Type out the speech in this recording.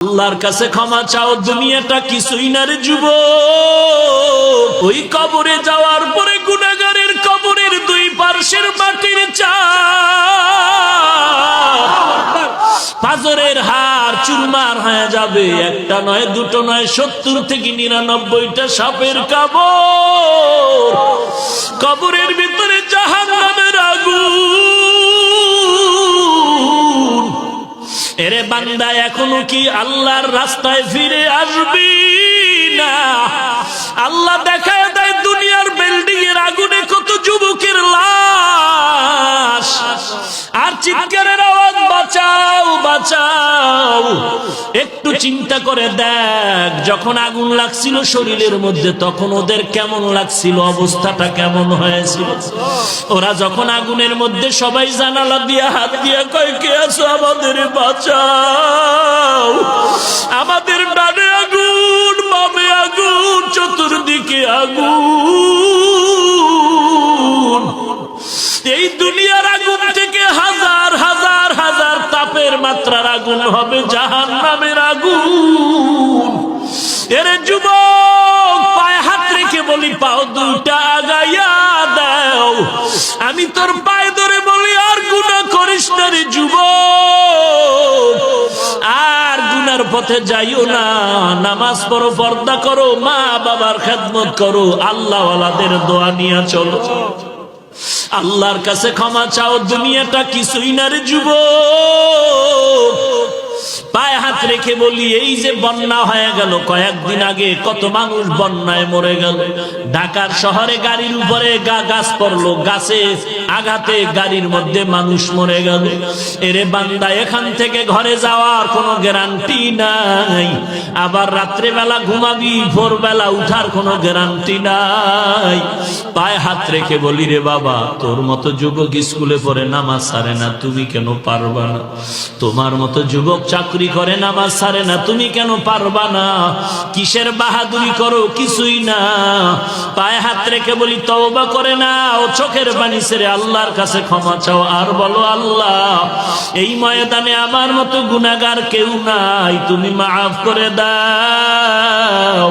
আল্লাহর কাছে ক্ষমা চাও, দুনিয়াটা কিছুই না রে যুবক। ওই কবরে যাওয়ার পরে গুনাহগারের কবরের দুই পার্শ্বের মাটির চাপ পাজরের হাড় চুরমার হয়ে যাবে। একটা নয়, দুটো নয়, 70 থেকে 99টা সাপের কবর। কবরের ভিতরে জাহান্নামের আগুন। এরে বান্দা, এখনো কি আল্লাহর রাস্তায় ফিরে আসবি না? আল্লাহ দেখায় দেয় দুনিয়ার বিল্ডিং এর আগুনে কত যুবকের লাশ, আর চিৎকারের আওয়াজ, বাঁচাও বাঁচাও। একটু চিন্তা করে দেখ, যখন আগুন লাগছিল শরীরের মধ্যে তখন ওদের কেমন লাগছিল, অবস্থাটা কেমন হয়েছিল। ওরা যখন আগুনের মধ্যে সবাই জানালা দিয়া হাত দিয়া কয়, কে আছো, আমাদের বাঁচাও। আমাদের ডানে আগুন, বামে আগুন, চতুর্দিকে আগুন। এই দুনিয়ার আগুন থেকে হাজার হাজার হাজার তাপের মাত্রার আগুন হবে জাহান্নামের আগুন। এর যুবক, পায়ে হাত রেখে বলি, পাও দুইটা আগাইয়া দাও। আমি তোর পায়ে ধরে বলি, আর গুনাহ করিস না রে যুবক, আর গুনার পথে যাইও না। নামাজ পড়ো, পর্দা করো, মা বাবার খেদমত করো, আল্লাহওয়ালাদের দোয়া নিয়ে চলো। আল্লাহর কাছে ক্ষমা চাও, দুনিয়াটা কিছুই না রে যুবক। পায়ে হাত রেখে বলি, এই যে বন্যা হয়ে গেল কয়েকদিন আগে, কত মানুষ বন্যায় মরে গেল। ঢাকার শহরে গাড়ির উপরে গাছ পড়লো, গাছে আঘাতে গাড়ির মধ্যে মানুষ মরে গেল। এরে বান্দা, এখান থেকে ঘরে যাওয়ার কোনো গ্যারান্টি নাই। আবার রাত্রেবেলা ঘুমাবি, ভোরবেলা উঠার কোনো গ্যারান্টি নাই। পায়ে হাত রেখে বলি, রে বাবা, তোর মতো যুবক স্কুলে পড়ে নামাজ ছাড়ে না, তুমি কেন পারবা না? তোমার মতো যুবক চাকরি করে নামাজ ছাড়ে না, তুমি কেন পারবা না? কিসের বাহাদুরি করো? কিছুই না। পায়ে হাত রেখে বলি, তওবা করে না, ও চোখের পানি ছেড়ে আল্লাহর কাছে ক্ষমা চাও, আর বলো, আল্লাহ, এই ময়দানে আমার মতো গুনাহগার কেউ নাই, তুমি মাফ করে দাও।